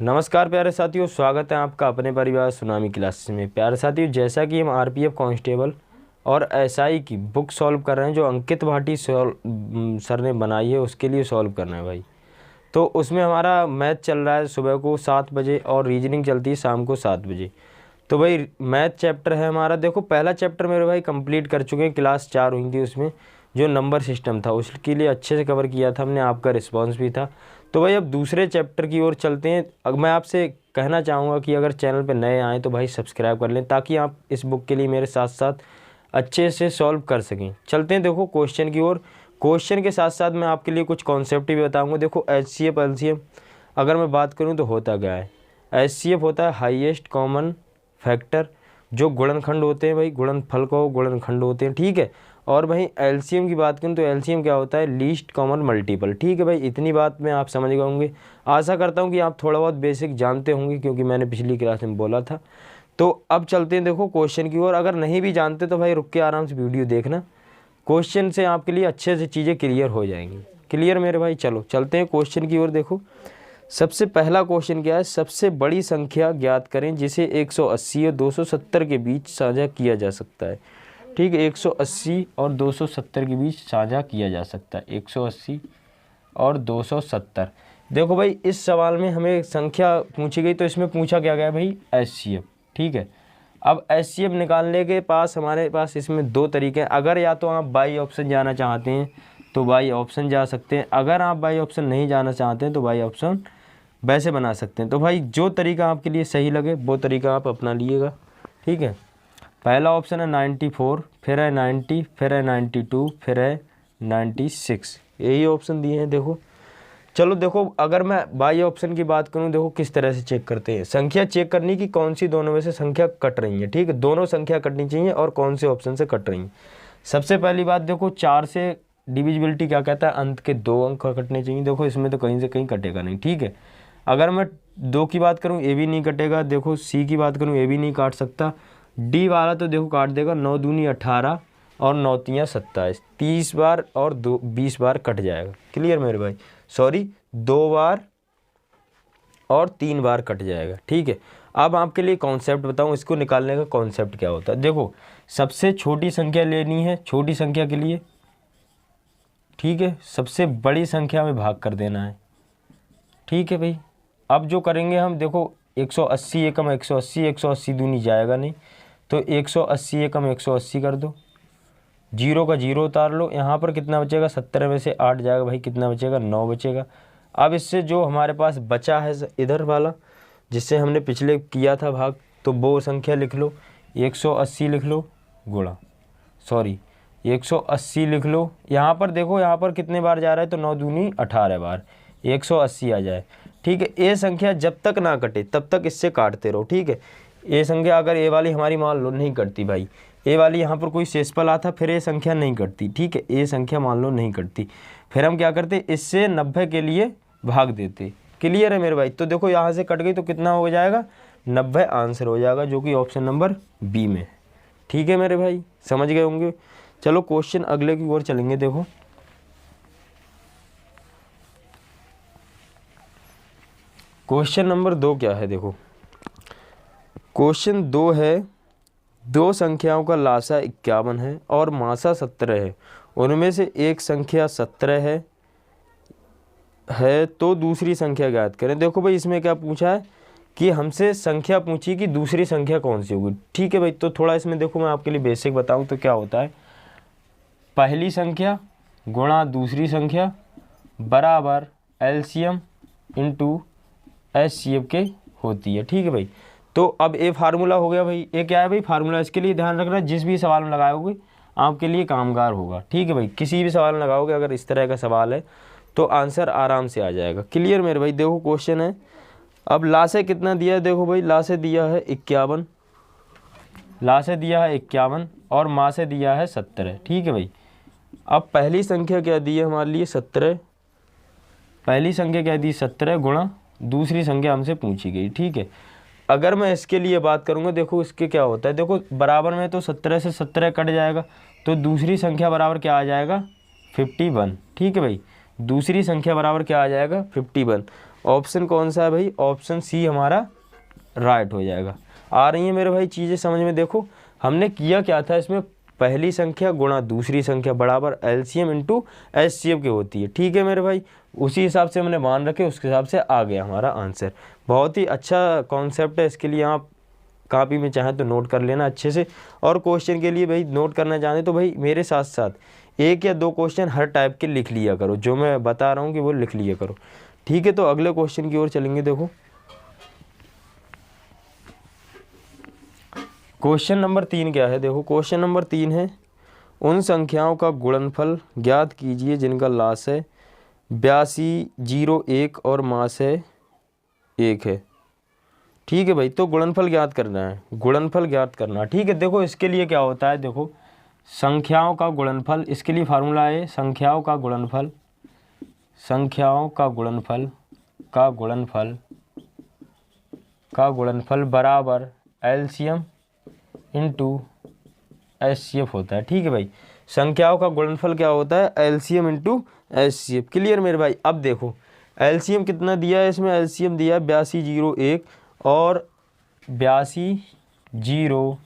नमस्कार प्यारे साथियों, स्वागत है आपका अपने परिवार सुनामी क्लासेस में। प्यारे साथियों, जैसा कि हम आरपीएफ कांस्टेबल और एसआई की बुक सॉल्व कर रहे हैं जो अंकित भाटी सर ने बनाई है, उसके लिए सॉल्व करना है भाई। तो उसमें हमारा मैथ चल रहा है सुबह को 7 बजे और रीजनिंग चलती है शाम को 7 बजे। तो भाई मैथ चैप्टर है हमारा। देखो पहला चैप्टर मेरे भाई कंप्लीट कर चुके हैं, क्लास 4 हुई थी, उसमें जो नंबर सिस्टम था उसके लिए अच्छे से कवर किया था हमने, आपका रिस्पांस भी था। तो भाई अब दूसरे चैप्टर की ओर चलते हैं। अब मैं आपसे कहना चाहूँगा कि अगर चैनल पर नए आएँ तो भाई सब्सक्राइब कर लें, ताकि आप इस बुक के लिए मेरे साथ साथ अच्छे से सॉल्व कर सकें। चलते हैं देखो क्वेश्चन की ओर। क्वेश्चन के साथ साथ मैं आपके लिए कुछ कॉन्सेप्ट भी बताऊँगा। देखो एचसीएफ एलसीएम अगर मैं बात करूँ तो होता क्या है। एचसीएफ होता है हाईएस्ट कॉमन फैक्टर, जो गुणनखंड होते हैं भाई, गुणनफल को गुणनखंड होते हैं, ठीक है। और भाई एलसीएम की बात करूँ तो एलसीएम क्या होता है, लीस्ट कॉमन मल्टीपल, ठीक है भाई। इतनी बात में आप समझ गए होंगे। आशा करता हूँ कि आप थोड़ा बहुत बेसिक जानते होंगे, क्योंकि मैंने पिछली क्लास में बोला था। तो अब चलते हैं देखो क्वेश्चन की ओर। अगर नहीं भी जानते तो भाई रुक के आराम से वीडियो देखना, क्वेश्चन से आपके लिए अच्छे से चीज़ें क्लियर हो जाएंगी। क्लियर मेरे भाई, चलो चलते हैं क्वेश्चन की ओर। देखो सबसे पहला क्वेश्चन क्या है, सबसे बड़ी संख्या ज्ञात करें जिसे 180 और 270 के बीच साझा किया जा सकता है। ठीक है, 180 और 270 के बीच साझा किया जा सकता है। 180 और 270। देखो भाई इस सवाल में हमें संख्या पूछी गई, तो इसमें पूछा क्या गया भाई, एचसीएफ, ठीक है। अब एचसीएफ निकालने के पास हमारे पास इसमें दो तरीके हैं। अगर या तो आप बाई ऑप्शन जाना चाहते हैं तो बाई ऑप्शन जा सकते हैं, अगर आप बाई ऑप्शन नहीं जाना चाहते हैं तो बाई ऑप्शन वैसे बना सकते हैं। तो भाई जो तरीका आपके लिए सही लगे वो तरीका आप अपना लीजिएगा, ठीक है। पहला ऑप्शन है 94, फिर है 90, फिर है 92, फिर है 96, यही ऑप्शन दिए हैं। देखो चलो देखो, अगर मैं बाई ऑप्शन की बात करूं, देखो किस तरह से चेक करते हैं। संख्या चेक करनी कि कौन सी दोनों में से संख्या कट रही है, ठीक है। दोनों संख्या कटनी चाहिए और कौन से ऑप्शन से कट रही है। सबसे पहली बात देखो, 4 से डिविजिबिलिटी क्या कहता है, अंत के 2 अंक कटने चाहिए। देखो इसमें तो कहीं से कहीं कटेगा नहीं, ठीक है। अगर मैं 2 की बात करूँ ये भी नहीं कटेगा। देखो सी की बात करूँ ये भी नहीं काट सकता। डी वाला तो देखो काट देगा, 9 दूनी 18 और 9 तियाँ 27, 30 बार और 20 बार कट जाएगा। क्लियर मेरे भाई, सॉरी 2 बार और 3 बार कट जाएगा, ठीक है। अब आपके लिए कॉन्सेप्ट बताऊं, इसको निकालने का कॉन्सेप्ट क्या होता है। देखो सबसे छोटी संख्या लेनी है छोटी संख्या के लिए, ठीक है। सबसे बड़ी संख्या में भाग कर देना है, ठीक है भाई। अब जो करेंगे हम, देखो 180 एकम 180, 180 दूनी जाएगा नहीं, तो 180 एकम 180 कर दो, 0 का 0 उतार लो। यहाँ पर कितना बचेगा, 17 में से 8 जाएगा भाई, कितना बचेगा, 9 बचेगा। अब इससे जो हमारे पास बचा है इधर वाला, जिससे हमने पिछले किया था भाग, तो वो संख्या लिख लो, 180 लिख लो गुणा, सॉरी 180 लिख लो। यहाँ पर देखो यहाँ पर कितने बार जा रहा है, तो 9 दूनी 18 बार, 180 आ जाए, ठीक है। ये संख्या जब तक ना कटे तब तक इससे काटते रहो, ठीक है। ये संख्या अगर ए वाली हमारी मान लो नहीं कटती भाई, ए वाली यहाँ पर कोई शेषफल आता फिर ये संख्या नहीं कटती, ठीक है। ये संख्या मान लो नहीं कटती, फिर हम क्या करते, इससे 90 के लिए भाग देते। क्लियर है मेरे भाई। तो देखो यहाँ से कट गई तो कितना हो जाएगा, 90 आंसर हो जाएगा, जो कि ऑप्शन नंबर बी में, ठीक है मेरे भाई, समझ गए होंगे। चलो क्वेश्चन अगले की ओर चलेंगे। देखो क्वेश्चन नंबर 2 क्या है। देखो क्वेश्चन 2 है, 2 संख्याओं का लासा 51 है और मासा 17 है, उनमें से एक संख्या 17 है तो दूसरी संख्या ज्ञात करें। देखो भाई इसमें क्या पूछा है कि हमसे संख्या पूछी कि दूसरी संख्या कौन सी होगी, ठीक है भाई। तो थोड़ा इसमें देखो मैं आपके लिए बेसिक बताऊं तो क्या होता है, पहली संख्या गुणा दूसरी संख्या बराबर एलसीएम इंटू एचसीएफ के होती है, ठीक है भाई। तो अब ये फार्मूला हो गया भाई। ये क्या है भाई, फार्मूला। इसके लिए ध्यान रखना, जिस भी सवाल में लगाओगे आपके लिए कामगार होगा, ठीक है भाई। किसी भी सवाल में लगाओगे अगर इस तरह का सवाल है तो आंसर आराम से आ जाएगा। क्लियर मेरे भाई। देखो क्वेश्चन है, अब लासे कितना दिया है, देखो भाई लासे दिया है 51, लासे दिया है 51 और माँ से दिया है 17, ठीक है भाई। अब पहली संख्या क्या दी है हमारे लिए, 17। पहली संख्या क्या दी, 17 गुणा दूसरी संख्या हमसे पूछी गई, ठीक है। अगर मैं इसके लिए बात करूंगा, देखो इसके क्या होता है, देखो बराबर में तो 17 से 17 कट जाएगा, तो दूसरी संख्या बराबर क्या आ जाएगा, 51, ठीक है भाई। दूसरी संख्या बराबर क्या आ जाएगा, 51। ऑप्शन कौन सा है भाई, ऑप्शन सी हमारा राइट हो जाएगा। आ रही है मेरे भाई चीज़ें समझ में। देखो हमने किया क्या था, इसमें पहली संख्या गुणा दूसरी संख्या बराबर एलसीएम इंटू एचसीएफ की होती है, ठीक है मेरे भाई। उसी हिसाब से हमने मान रखे, उसके हिसाब से आ गया हमारा आंसर। बहुत ही अच्छा कॉन्सेप्ट है, इसके लिए आप कॉपी में चाहें तो नोट कर लेना अच्छे से। और क्वेश्चन के लिए भाई नोट करना चाहें तो भाई मेरे साथ साथ 1 या 2 क्वेश्चन हर टाइप के लिख लिया करो, जो मैं बता रहा हूँ कि वो लिख लिया करो, ठीक है। तो अगले क्वेश्चन की ओर चलेंगे। देखो क्वेश्चन नंबर 3 क्या है, देखो क्वेश्चन नंबर 3 है, उन संख्याओं का गुणनफल ज्ञात कीजिए जिनका लास है 82, 0, 1 और मास है 1 है, ठीक है भाई। तो गुणनफल ज्ञात करना है, गुणनफल ज्ञात करना, ठीक है। देखो इसके लिए क्या होता है, देखो संख्याओं का गुणनफल, इसके लिए फार्मूला है संख्याओं का गुणनफल, संख्याओं का गुणनफल का गुणनफल का गुणनफल बराबर एलसीएम इंटू एचसीएफ होता है, ठीक है भाई। संख्याओं का गुणनफल क्या होता है, एलसीएम इंटू एचसीएफ। क्लियर मेरे भाई। अब देखो एलसीएम कितना दिया है इसमें, एलसीएम दिया है 82, 0, 1 और 82, 0,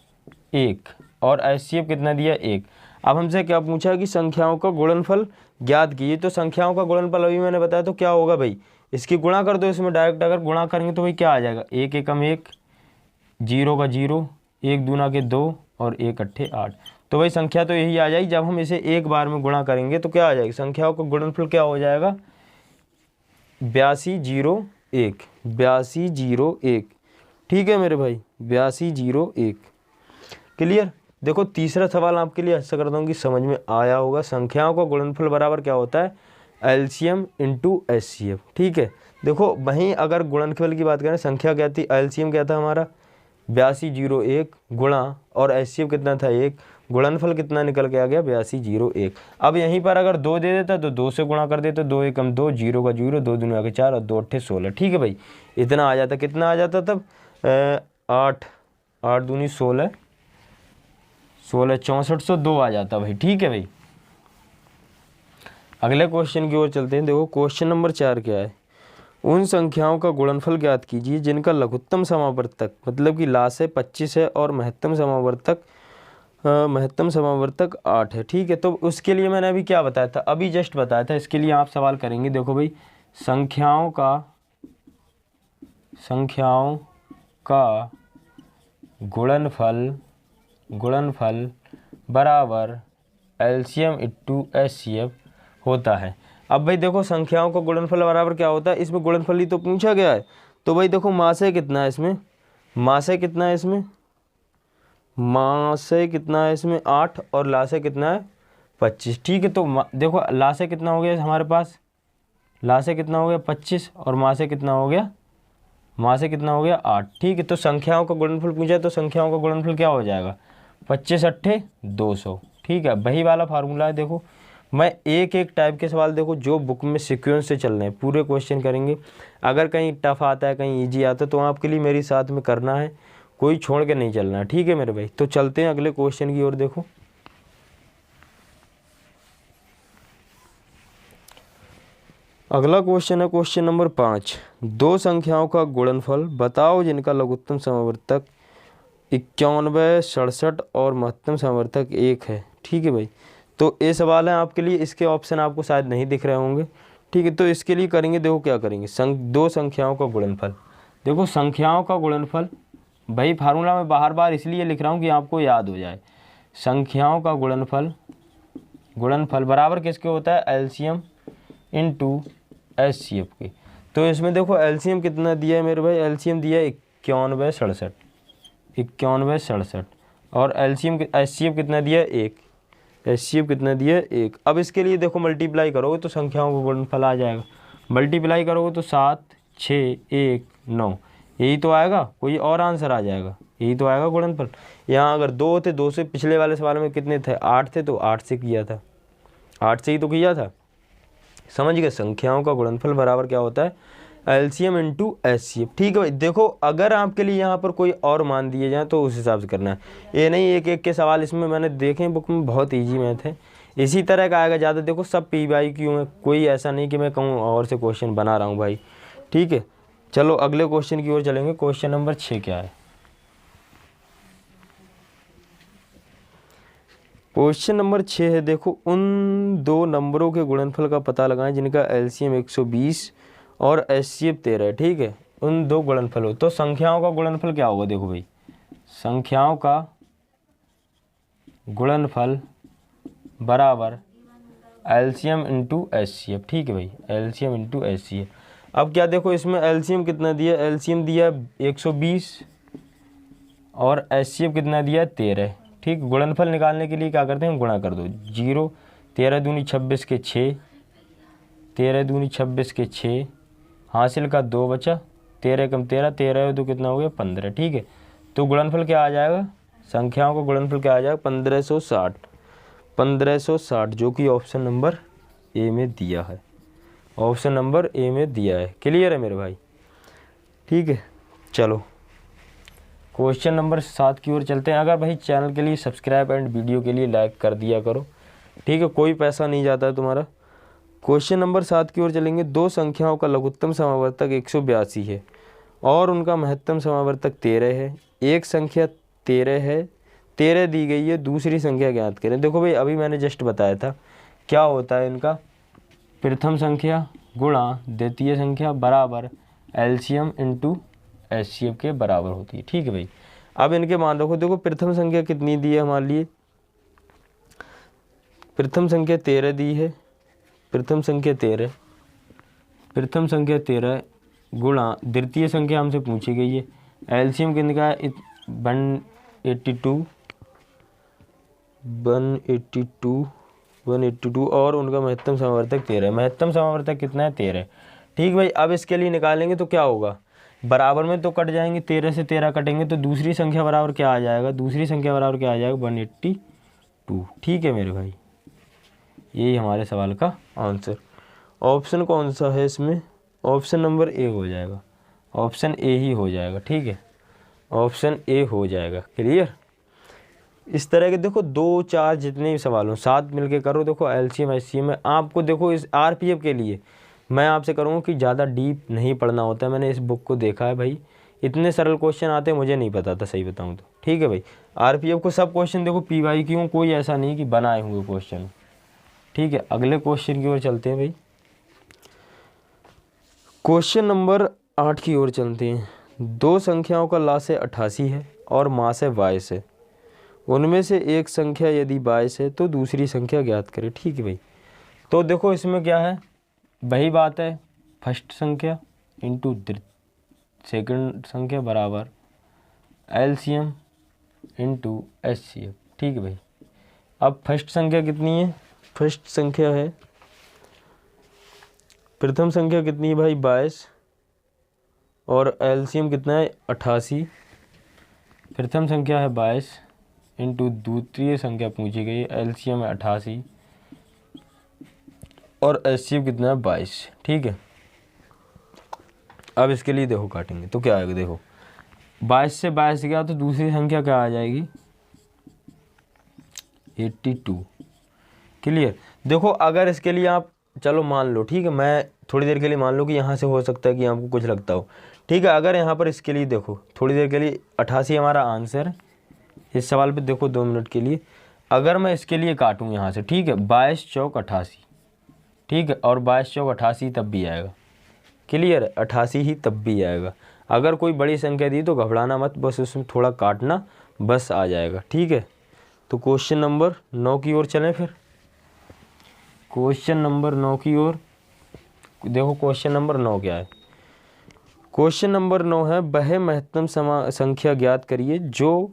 1 और एचसीएफ कितना दिया 1। अब हमसे क्या पूछा है कि संख्याओं का गुणनफल ज्ञात कीजिए। तो संख्याओं का गुणनफल अभी मैंने बताया, तो क्या होगा भाई, इसकी गुणा कर दो इसमें डायरेक्ट। अगर गुणा करेंगे तो भाई क्या आ जाएगा, 1 एकम 1, 0 का 0, 1 दूना के 2 और 1 अट्ठे 8। तो भाई संख्या तो यही आ जाएगी। जब हम इसे एक बार में गुणा करेंगे तो क्या आ जाएगी, संख्याओं का गुणनफल क्या हो जाएगा 82, 0, 1, 82, 0, 1, ठीक है मेरे भाई, 82, 0, 1। क्लियर। देखो तीसरा सवाल आपके लिए ऐसा करता हूँ कि समझ में आया होगा। संख्याओं का गुणनफल बराबर क्या होता है, एलसीएम इंटू एचसीएफ, ठीक है। देखो वहीं अगर गुणनफल की बात करें, संख्या क्या थी, एलसीएम क्या था हमारा 82, 0, 1 गुणा और एचसीएफ कितना था 1, गुणनफल कितना निकल के आ गया 82, 0, 1। अब यहीं पर अगर 2 दे देता तो 2 से गुणा कर देते, 2 एकम 2, 0 का 0, 2 दूना के 4 और 2 अट्ठे 16, ठीक है भाई। इतना आ जाता, कितना आ जाता तब 8, 8 दूनी 16, 16, 6402 आ जाता भाई, ठीक है भाई। अगले क्वेश्चन की ओर चलते हैं। देखो क्वेश्चन नंबर 4 क्या है, उन संख्याओं का गुणनफल ज्ञात कीजिए जिनका लघुत्तम समावर्तक मतलब कि लास है 25 है और महत्तम समावर्तक 8 है, ठीक है। तो उसके लिए मैंने अभी क्या बताया था, अभी जस्ट बताया था। इसके लिए आप सवाल करेंगे, देखो भाई संख्याओं का गुणनफल बराबर एलसीएम इंटू एचसीएफ होता है। अब भाई देखो संख्याओं का गुणनफल बराबर क्या होता है, इसमें गुणनफल ही तो पूछा गया है। तो भाई देखो मासे कितना है इसमें, मासे कितना है इसमें, मासे कितना है इसमें 8 और लासे कितना है 25, ठीक है। तो देखो लासे कितना हो गया हमारे पास, लासे कितना हो गया 25 और मासे कितना हो गया, मासे कितना हो गया 8, ठीक है। तो संख्याओं का गुणनफल पूछा तो संख्याओं का गुणनफल क्या हो जाएगा 25 अट्ठे 200, ठीक है। वही वाला फार्मूला है। देखो मैं एक एक टाइप के सवाल, देखो जो बुक में सीक्वेंस से चल रहे हैं पूरे क्वेश्चन करेंगे। अगर कहीं टफ आता है कहीं इजी आता है तो आपके लिए मेरी साथ में करना है, कोई छोड़ के नहीं चलना है, ठीक है मेरे भाई। तो चलते हैं अगले क्वेश्चन की ओर। देखो अगला क्वेश्चन है क्वेश्चन नंबर 5, दो संख्याओं का गुणनफल बताओ जिनका लघुत्तम समावर्तक 91, 67 और महत्तम समावर्तक 1 है, ठीक है भाई। तो ये सवाल है आपके लिए, इसके ऑप्शन आपको शायद नहीं दिख रहे होंगे, ठीक है। तो इसके लिए करेंगे, देखो क्या करेंगे, दो संख्याओं का गुणनफल। देखो संख्याओं का गुणनफल भाई फार्मूला में बार बार इसलिए लिख रहा हूँ कि आपको याद हो जाए। संख्याओं का गुणनफल बराबर किसके होता है, एलसीएम इंटू एचसीएफ के। तो इसमें देखो एलसीएम कितना दिया है मेरे भाई, एलसीएम दिया है 91, 67, 91, 67 और एलसीएम एचसीएफ कितना दिया है 1, एचसीएफ कितना दिया है 1। अब इसके लिए देखो मल्टीप्लाई करोगे तो संख्याओं का गुणनफल आ जाएगा, मल्टीप्लाई करोगे तो 7, 6, 1, 9, यही तो आएगा, कोई और आंसर आ जाएगा, यही तो आएगा गुणनफल। यहाँ अगर 2 थे, 2 से पिछले वाले सवाल में कितने थे 8 थे, तो 8 से किया था, 8 से ही तो किया था, समझ गए। संख्याओं का गुणनफल बराबर क्या होता है, एलसीएम इंटू एचसीएफ, ठीक है भाई। देखो अगर आपके लिए यहाँ पर कोई और मान दिए जाए तो उस हिसाब से करना है, ये नहीं एक एक के सवाल इसमें मैंने देखे बुक में, बहुत ईजी मैथ है, इसी तरह का आएगा ज़्यादा। देखो सब PYQ में, कोई ऐसा नहीं कि मैं कहूँ और से क्वेश्चन बना रहा हूँ भाई, ठीक है, चलो अगले क्वेश्चन की ओर चलेंगे। क्वेश्चन नंबर 6 क्या है? क्वेश्चन नंबर 6 है, देखो उन दो नंबरों के गुणनफल का पता लगाएं जिनका एलसीएम 120 और एचसीएफ 13 है। ठीक है, उन दो गुणनफल हो तो संख्याओं का गुणनफल क्या होगा? देखो भाई, संख्याओं का गुणनफल बराबर एलसीएम इंटू एचसीएफ। ठीक है भाई, एलसीएम इंटू एचसीएफ। अब क्या देखो, इसमें एलसीएम कितना दिया? एलसीएम दिया 120 और एचसीएफ कितना दिया? 13। ठीक, गुणनफल निकालने के लिए क्या करते हैं? गुणा कर दो। 0 13 दूनी 26 के 6, 13 दूनी 26 के 6, हासिल का 2 बचा, 13 कम 13, 13 तो कितना हो गया? 15। ठीक है, तो गुणनफल क्या आ जाएगा? संख्याओं का गुणनफल क्या आ जाएगा? 1560। 1560 जो कि ऑप्शन नंबर ए में दिया है, ऑप्शन नंबर ए में दिया है। क्लियर है मेरे भाई? ठीक है, चलो क्वेश्चन नंबर 7 की ओर चलते हैं। अगर भाई चैनल के लिए सब्सक्राइब एंड वीडियो के लिए लाइक कर दिया करो। ठीक है, कोई पैसा नहीं जाता है तुम्हारा। क्वेश्चन नंबर 7 की ओर चलेंगे। दो संख्याओं का लघुत्तम समावर्तक 182 है और उनका महत्तम समावर्तक 13 है। एक संख्या 13 है, 13 दी गई है, दूसरी संख्या ज्ञात करें। देखो भाई, अभी मैंने जस्ट बताया था क्या होता है इनका, प्रथम संख्या गुणा द्वितीय संख्या बराबर एलसीएम इंटू एचसीएफ के बराबर होती है। ठीक है भाई, अब इनके मान रखो। देखो प्रथम संख्या कितनी दी है हमारे लिए? प्रथम संख्या 13 दी है, प्रथम संख्या 13, प्रथम संख्या 13 गुणा द्वितीय संख्या हमसे पूछी गई है। एलसीएम कितने का है? 182 और उनका महत्तम समावर्तक 13। महत्तम समावर्तक कितना है? 13। ठीक भाई, अब इसके लिए निकालेंगे तो क्या होगा? बराबर में तो कट जाएंगे, 13 से 13 कटेंगे तो दूसरी संख्या बराबर क्या आ जाएगा? दूसरी संख्या बराबर क्या आ जाएगा? 182। ठीक है मेरे भाई, यही हमारे सवाल का आंसर। ऑप्शन कौन सा है इसमें? ऑप्शन नंबर ए हो जाएगा, ऑप्शन ए ही हो जाएगा। ठीक है, ऑप्शन ए हो जाएगा। क्लियर? इस तरह के देखो 2 4 जितने भी सवाल हों, 7 मिलके करो। देखो एलसीएम एचसीएम में आपको, देखो इस आरपीएफ के लिए मैं आपसे करूँगा कि ज़्यादा डीप नहीं पढ़ना होता है। मैंने इस बुक को देखा है भाई, इतने सरल क्वेश्चन आते हैं, मुझे नहीं पता था सही बताऊँ तो। ठीक है भाई, आरपीएफ को सब क्वेश्चन देखो पीवाईक्यू, कोई ऐसा नहीं कि बनाए हुए क्वेश्चन। ठीक है, अगले क्वेश्चन की ओर चलते हैं भाई। क्वेश्चन नंबर 8 की ओर चलते हैं। दो संख्याओं का लासे 88 है और मास है 22 है। उनमें से एक संख्या यदि 22 है तो दूसरी संख्या ज्ञात करें। ठीक है भाई, तो देखो इसमें क्या है, वही बात है, फर्स्ट संख्या इंटू सेकंड संख्या बराबर एलसीएम इंटू एचसीएफ। ठीक है भाई, अब फर्स्ट संख्या कितनी है? फर्स्ट संख्या है, प्रथम संख्या कितनी है भाई? 22 और एलसीएम कितना है? 88। प्रथम संख्या है 22 इंटू द्वितीय संख्या पूछी गई है, एलसीएम है 88 और एचसीएफ कितना है? 22। ठीक है, अब इसके लिए देखो काटेंगे तो क्या आएगा? देखो 22 से 22 गया तो दूसरी संख्या क्या आ जाएगी? 82। क्लियर? देखो अगर इसके लिए आप, चलो मान लो, ठीक है, मैं थोड़ी देर के लिए मान लो कि यहाँ से हो सकता है कि आपको कुछ लगता हो। ठीक है, अगर यहाँ पर इसके लिए देखो थोड़ी देर के लिए 88 हमारा आंसर इस सवाल पे, देखो 2 मिनट के लिए अगर मैं इसके लिए काटूँ यहाँ से, ठीक है, 22 चौक 88। ठीक है, और 22 चौक 88 तब भी आएगा। क्लियर? 88 ही तब भी आएगा। अगर कोई बड़ी संख्या दी तो घबराना मत, बस उसमें थोड़ा काटना, बस आ जाएगा। ठीक है, तो क्वेश्चन नंबर 9 की ओर चलें फिर। क्वेश्चन नंबर 9 की ओर देखो, क्वेश्चन नंबर 9 क्या है? क्वेश्चन नंबर 9 है, वह महत्तम संख्या ज्ञात करिए जो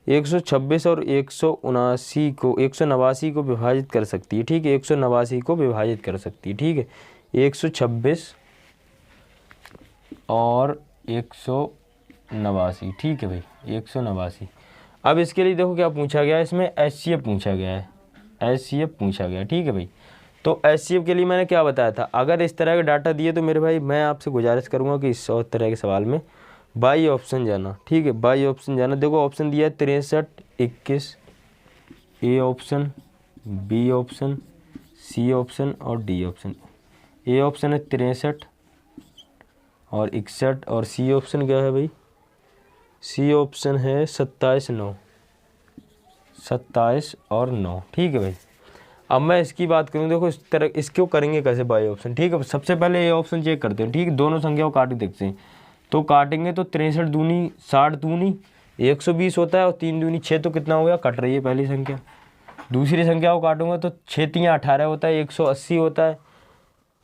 126 और 189 को विभाजित कर सकती है। ठीक है, 189 को विभाजित कर सकती है। ठीक है, 126 और 189। ठीक है भाई, 189। अब इसके लिए देखो क्या पूछा गया है, इसमें एचसीएफ पूछा गया है, एचसीएफ पूछा गया है। ठीक है भाई, तो एचसीएफ के लिए मैंने क्या बताया था, अगर इस तरह का डाटा दिए तो मेरे भाई मैं आपसे गुजारिश करूंगा कि इस तरह के सवाल में बाई ऑप्शन जाना। ठीक है, बाई ऑप्शन जाना। देखो ऑप्शन दिया है 63, 21, A option, B option, C option और डी ऑप्शन। ए ऑप्शन है 63, और 61 और सी ऑप्शन क्या है भाई, सी ऑप्शन है 27 9, 27 और 9। ठीक है भाई। अब मैं इसकी बात करूँ, देखो इस तरह इसको करेंगे कैसे बाई ऑप्शन। ठीक है, सबसे पहले ये ऑप्शन चेक करते हैं। ठीक है, दोनों संख्याओं को काट के देखते हैं। तो काटेंगे तो 63 दूनी 60 दूनी 120 होता है और 3 दूनी 6, तो कितना हो गया, कट रही है पहली संख्या। दूसरी संख्या को काटूंगा तो 6 3 18 होता है, 180 होता है,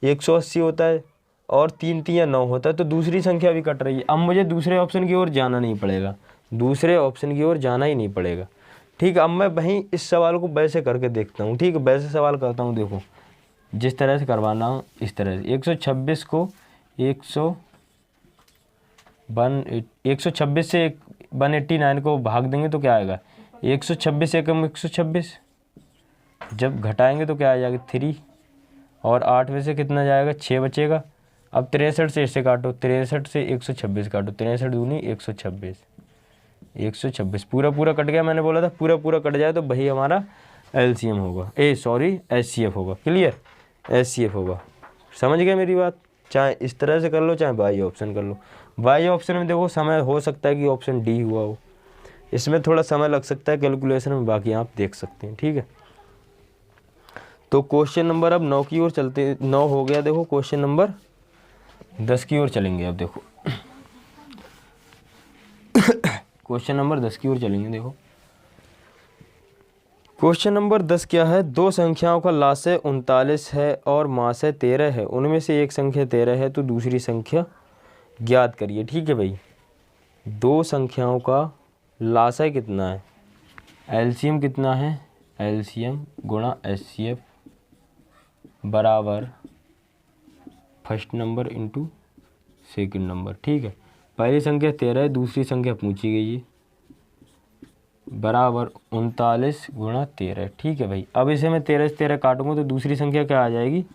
180 होता है और 3 3 9 होता है, तो दूसरी संख्या भी कट रही है। अब मुझे दूसरे ऑप्शन की ओर जाना नहीं पड़ेगा, दूसरे ऑप्शन की ओर जाना ही नहीं पड़ेगा। ठीक है, अब मैं वहीं इस सवाल को वैसे करके देखता हूँ। ठीक है, वैसे सवाल करता हूँ। देखो जिस तरह से करवाना हो इस तरह से 126 को 126 से 189 को भाग देंगे तो क्या आएगा, 126 एकम 126, जब घटाएंगे तो क्या आ जाएगा 3, और 8 में से कितना जाएगा 6 बचेगा। अब 63 से इससे काटो, 63 से 126 काटो, 63 दूनी 126, 126 पूरा पूरा कट गया। मैंने बोला था पूरा पूरा कट जाए तो वही हमारा एलसीएम होगा, एचसीएफ होगा। क्लियर, एचसीएफ होगा। समझ गए मेरी बात। चाहे इस तरह से कर लो, चाहे बाई ऑप्शन कर लो। बाई ऑप्शन में देखो समय हो सकता है कि ऑप्शन डी हुआ हो, इसमें थोड़ा समय लग सकता है कैलकुलेशन में, बाकी आप देख सकते हैं। ठीक है, तो क्वेश्चन नंबर अब 9 की ओर चलते हैं। 9 हो गया, देखो क्वेश्चन नंबर 10 की ओर चलेंगे। अब देखो क्वेश्चन नंबर 10 की ओर चलेंगे। देखो क्वेश्चन नंबर 10 क्या है, दो संख्याओं का लाशय 39 है और माशय 13 है, उनमें से एक संख्या 13 है तो दूसरी संख्या ज्ञात करिए। ठीक है भाई, दो संख्याओं का लाशय कितना है, एलसीएम कितना है, एलसीएम गुणा एचसीएफ बराबर first number into second number. ठीक है, पहली संख्या 13 है, दूसरी संख्या पूछी गई है, बराबर 39 गुणा 13। ठीक है भाई, अब इसे मैं 13 से 13 काटूंगा तो दूसरी संख्या क्या आ जाएगी,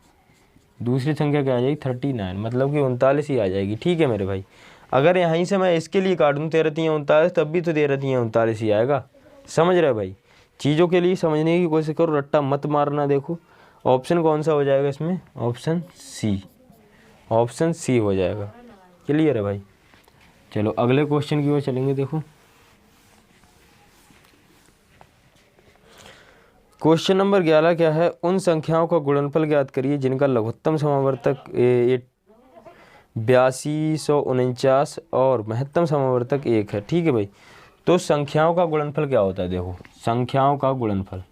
दूसरी संख्या क्या आ जाएगी 39, मतलब कि 39 ही आ जाएगी। ठीक है मेरे भाई, अगर यहीं से मैं इसके लिए काटूँ 13 3 39, तब भी तो 13 3 39 ही आएगा। समझ रहे भाई, चीज़ों के लिए समझने की कोशिश करो, रट्टा मत मारना। देखो ऑप्शन कौन सा हो जाएगा इसमें, ऑप्शन सी, ऑप्शन सी हो जाएगा। क्लियर है भाई। चलो अगले क्वेश्चन की ओर चलेंगे। देखो क्वेश्चन नंबर 11 क्या है, उन संख्याओं का गुणनफल ज्ञात करिए जिनका लघुत्तम समावर्तक 8249 और महत्तम समावर्तक 1 है। ठीक है भाई, तो संख्याओं का गुणनफल क्या होता है। देखो संख्याओं का गुणनफल,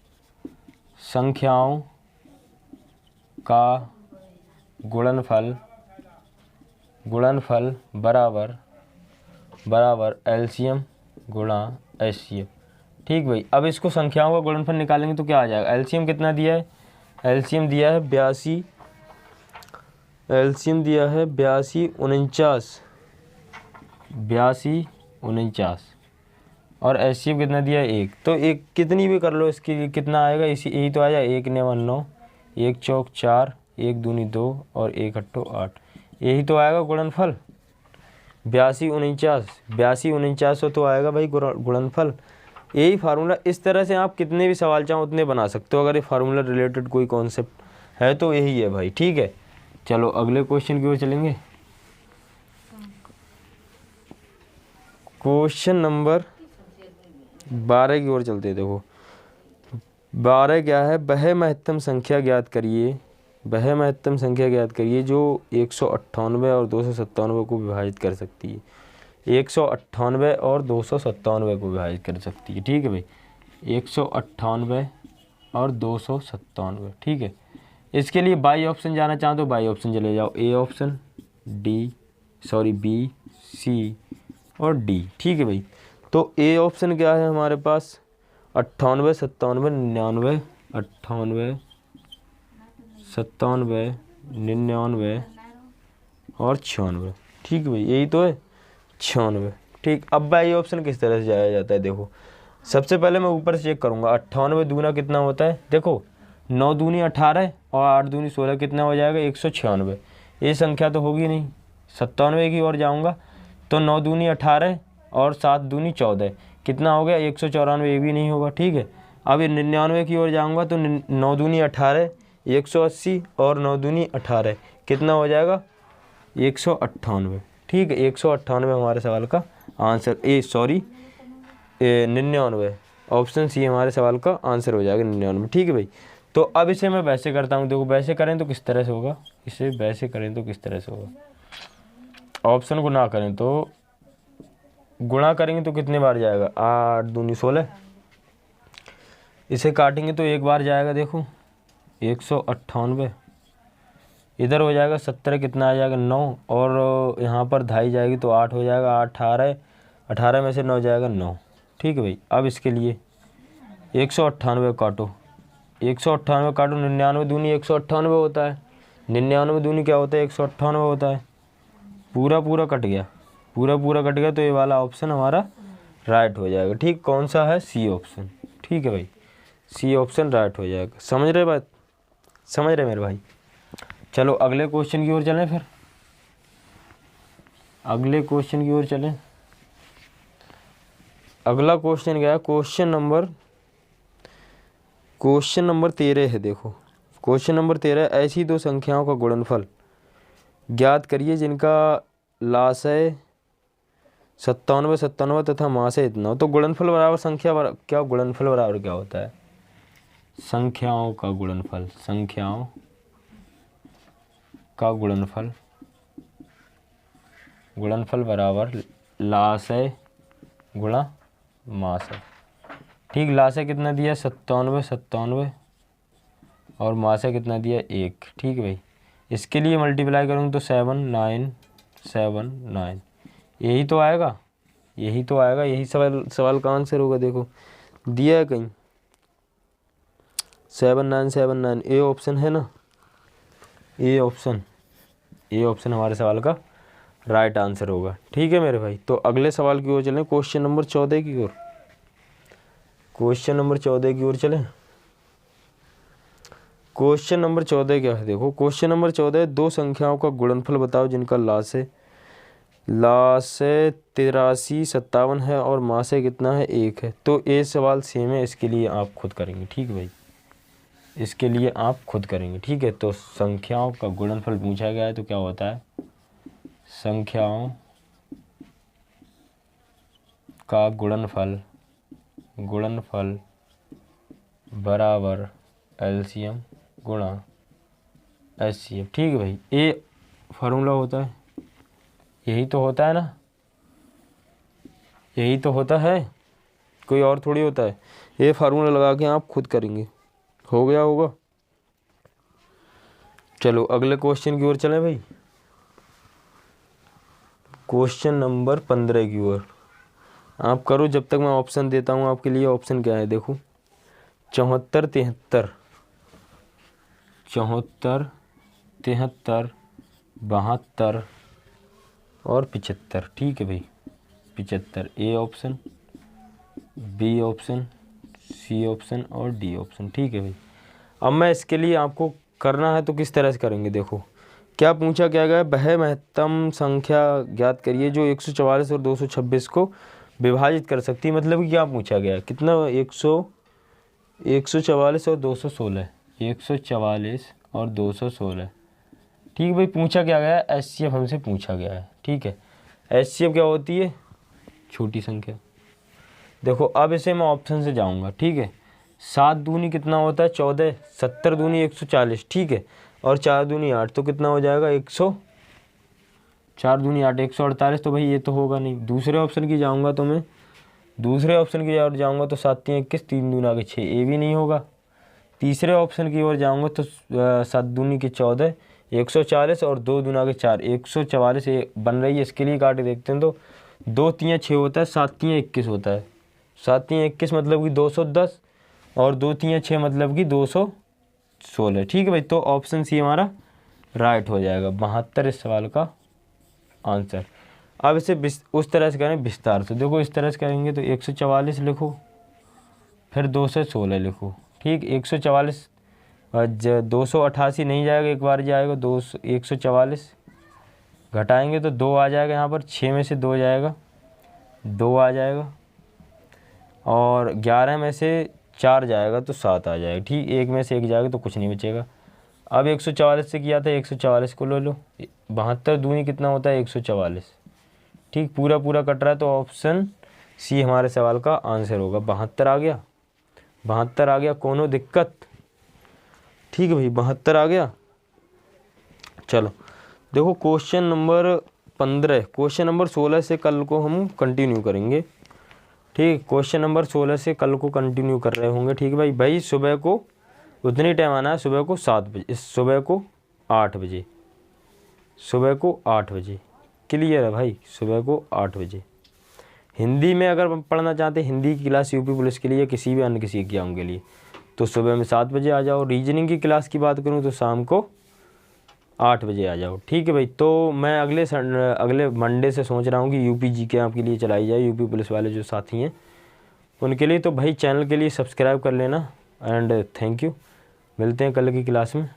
संख्याओं का गुणनफल बराबर एलसीएम गुणा एचसीएफ। ठीक भाई, अब इसको संख्याओं का गुणनफल निकालेंगे तो क्या आ जाएगा, एलसीएम कितना दिया है, एलसीएम दिया है 82, एलसीएम दिया है 82 49 और एचसीएफ कितना दिया है 1। तो एक कितनी भी कर लो इसके लिए कितना आएगा, इसी यही तो आ जाए 1 9 9, 1 चौक 4, 1 दूनी 2 और 1 अट्ठो 8, यही तो आएगा गुणनफल। 82 49 तो आएगा भाई गुणनफल। यही फार्मूला, इस तरह से आप कितने भी सवाल चाहो उतने बना सकते हो, अगर ये फार्मूला रिलेटेड कोई कॉन्सेप्ट है तो यही है भाई। ठीक है, चलो अगले क्वेश्चन की ओर चलेंगे। क्वेश्चन नंबर 12 की ओर चलते हैं। देखो 12 क्या है, वह महत्तम संख्या ज्ञात करिए, वह महत्तम संख्या ज्ञात करिए जो 198 और 297 को विभाजित कर सकती है, 198 और 297 को विभाजित कर सकती है। ठीक है भाई, 198 और 297। ठीक है, इसके लिए बाई ऑप्शन जाना चाहो तो बाई ऑप्शन चले जाओ, ए ऑप्शन बी सी और डी। ठीक है भाई, तो ए ऑप्शन क्या है हमारे पास 98 97 99, 98 97 99 और 96। ठीक है भाई, यही तो है 96। ठीक, अब बाई ऑप्शन किस तरह से जाया जाता है। देखो सबसे पहले मैं ऊपर से चेक करूँगा, 98 दूना कितना होता है, देखो 9 दूनी 18 और 8 दूनी 16 कितना हो जाएगा 196। ये संख्या तो होगी नहीं, 97 की ओर जाऊँगा तो 9 दूनी 18 और 7 दूनी 14 कितना हो गया 194, ये भी नहीं होगा। ठीक है, अब ये 99 की ओर जाऊँगा तो 9 दूनी 18 180 और 9 दूनी 18 कितना हो जाएगा 198। ठीक है, 198 हमारे सवाल का आंसर 99। ऑप्शन सी हमारे सवाल का आंसर हो जाएगा 99। ठीक है भाई। तो अब इसे मैं वैसे करता हूँ, देखो वैसे करें तो किस तरह से होगा, इसे वैसे करें तो किस तरह से होगा, ऑप्शन को ना करें तो गुणा करेंगे तो कितने बार जाएगा, 8 दूनी 16। इसे काटेंगे तो एक बार जाएगा, देखो 198, इधर हो जाएगा 70, कितना आ जाएगा 9, और यहाँ पर धाई जाएगी तो 8 हो जाएगा, 18, 18 में से 9 जाएगा 9। ठीक है भाई। अब इसके लिए 198 काटो, 198 काटो, 99 दूनी 198 होता है, 99 दूनी क्या होता है, 198 होता है। पूरा पूरा कट गया, पूरा पूरा कट गया, तो ये वाला ऑप्शन हमारा राइट हो जाएगा। ठीक, कौन सा है, सी ऑप्शन। ठीक है भाई, सी ऑप्शन राइट हो जाएगा। समझ रहे बात, समझ रहे मेरे भाई। चलो अगले क्वेश्चन की ओर चलें, फिर अगले क्वेश्चन की ओर चलें। अगला क्वेश्चन क्या है, क्वेश्चन नंबर 13 है। देखो क्वेश्चन नंबर 13, ऐसी दो संख्याओं का गुणनफल ज्ञात करिए जिनका लासय 97 97 तथा मासय इतना। तो गुणनफल बराबर संख्या क्या, गुणनफल बराबर क्या होता है, संख्याओं का गुणनफल, संख्याओं का गुणनफल, गुणनफल बराबर लासय गुणा मासय। ठीक, लासय कितना दिया 97 97, और मासय कितना दिया 1। ठीक है भाई। इसके लिए मल्टीप्लाई करूँगा तो 7 9 7 9, यही तो आएगा, यही तो आएगा, यही सवाल का आंसर होगा। देखो दिया है कहीं 7 9 7 9, ए ऑप्शन है ना, ए ऑप्शन हमारे सवाल का राइट आंसर होगा। ठीक है मेरे भाई। तो अगले सवाल की ओर चलें, क्वेश्चन नंबर 14 की ओर, क्वेश्चन नंबर 14 की ओर चलें। क्वेश्चन नंबर 14 क्या है, देखो क्वेश्चन नंबर 14, दो संख्याओं का गुणनफल बताओ जिनका लासय 83 57 है और मासय कितना है 1 है। तो ये सवाल सेम है, इसके लिए आप खुद करेंगे। ठीक है भाई, इसके लिए आप खुद करेंगे। ठीक है। तो संख्याओं का गुणनफल पूछा गया है, तो क्या होता है, संख्याओं का गुणनफल बराबर एलसीएम गुणा एचसीएफ। ठीक है भाई, ये फार्मूला होता है, यही तो होता है ना, यही तो होता है, कोई और थोड़ी होता है। ये फार्मूला लगा के आप खुद करेंगे, हो गया होगा। चलो अगले क्वेश्चन की ओर चलें भाई, क्वेश्चन नंबर 15 की ओर आप करो, जब तक मैं ऑप्शन देता हूँ आपके लिए। ऑप्शन क्या है, देखो 74 73 74 73 72 और 75। ठीक है भाई, 75, A option, B option, C option और डी ऑप्शन। ठीक है भाई। अब मैं इसके लिए आपको करना है तो किस तरह से करेंगे, देखो क्या पूछा क्या गया, वह महत्तम संख्या ज्ञात करिए जो 144 और 226 को विभाजित कर सकती है। मतलब कि क्या पूछा गया, कितना 144 और 216, 144 और 216। ठीक है भाई। पूछा क्या गया, एचसीएफ हमसे पूछा गया है। ठीक है, एचसीएफ क्या होती है, छोटी संख्या। देखो अब इसे मैं ऑप्शन से जाऊंगा। ठीक है, 7 दूनी कितना होता है 14, 70 दूनी 140। ठीक है, और 4 दूनी 8, तो कितना हो जाएगा 4 दूनी 8 148। तो भाई ये तो होगा नहीं। दूसरे ऑप्शन की जाऊंगा तो मैं, दूसरे ऑप्शन की ओर जाऊंगा तो 7 3 21, 3 दूना के 6, ये भी नहीं होगा। तीसरे ऑप्शन की ओर जाऊंगा तो 7 दूनी के 14, 140 और 2 दूना के 4, 144 ये बन रही है। इसके लिए काट के देखते हैं तो 2 3 6 होता है, 7 3 21 होता है। 7 3 21 मतलब कि 210, और 2 3 6 मतलब कि 216। ठीक है भाई। तो ऑप्शन सी हमारा राइट हो जाएगा, 72 इस सवाल का आंसर। अब इसे उस तरह से करें विस्तार से। देखो इस तरह से करेंगे तो 144 लिखो, फिर 216 लिखो। ठीक, 144 288 नहीं जाएगा, एक बार जाएगा 144 घटाएंगे तो 2 आ जाएगा, यहाँ पर 6 में से 2 जाएगा, 2 आ जाएगा, और 11 में से 4 जाएगा तो 7 आ जाएगा। ठीक, 1 में से 1 जाएगा तो कुछ नहीं बचेगा। अब 144 से किया था, 144 को ले लो, 72 दूनी कितना होता है 144, ठीक, पूरा पूरा कट रहा है तो ऑप्शन सी हमारे सवाल का आंसर होगा। 72 आ गया, 72 आ गया, कोनो दिक्कत? ठीक है भाई, 72 आ गया। चलो देखो क्वेश्चन नंबर 15, क्वेश्चन नंबर 16 से कल को हम कंटिन्यू करेंगे। ठीक, क्वेश्चन नंबर 16 से कल को कंटिन्यू कर रहे होंगे। ठीक है भाई। भाई सुबह को उतनी टाइम आना है, सुबह को 7 बजे, सुबह को 8 बजे, सुबह को 8 बजे। क्लियर है भाई, सुबह को 8 बजे। हिंदी में अगर पढ़ना चाहते हैं, हिंदी की क्लास यूपी पुलिस के लिए, किसी भी अन्य किसी एग्जाम के लिए, तो सुबह में 7 बजे आ जाओ। रीजनिंग की क्लास की बात करूं तो शाम को 8 बजे आ जाओ। ठीक है भाई। तो मैं अगले मंडे से सोच रहा हूँ कि यूपी जीके आपके लिए चलाई जाए, यूपी पुलिस वाले जो साथी हैं उनके लिए। तो भाई चैनल के लिए सब्सक्राइब कर लेना एंड थैंक यू। मिलते हैं कल की क्लास में।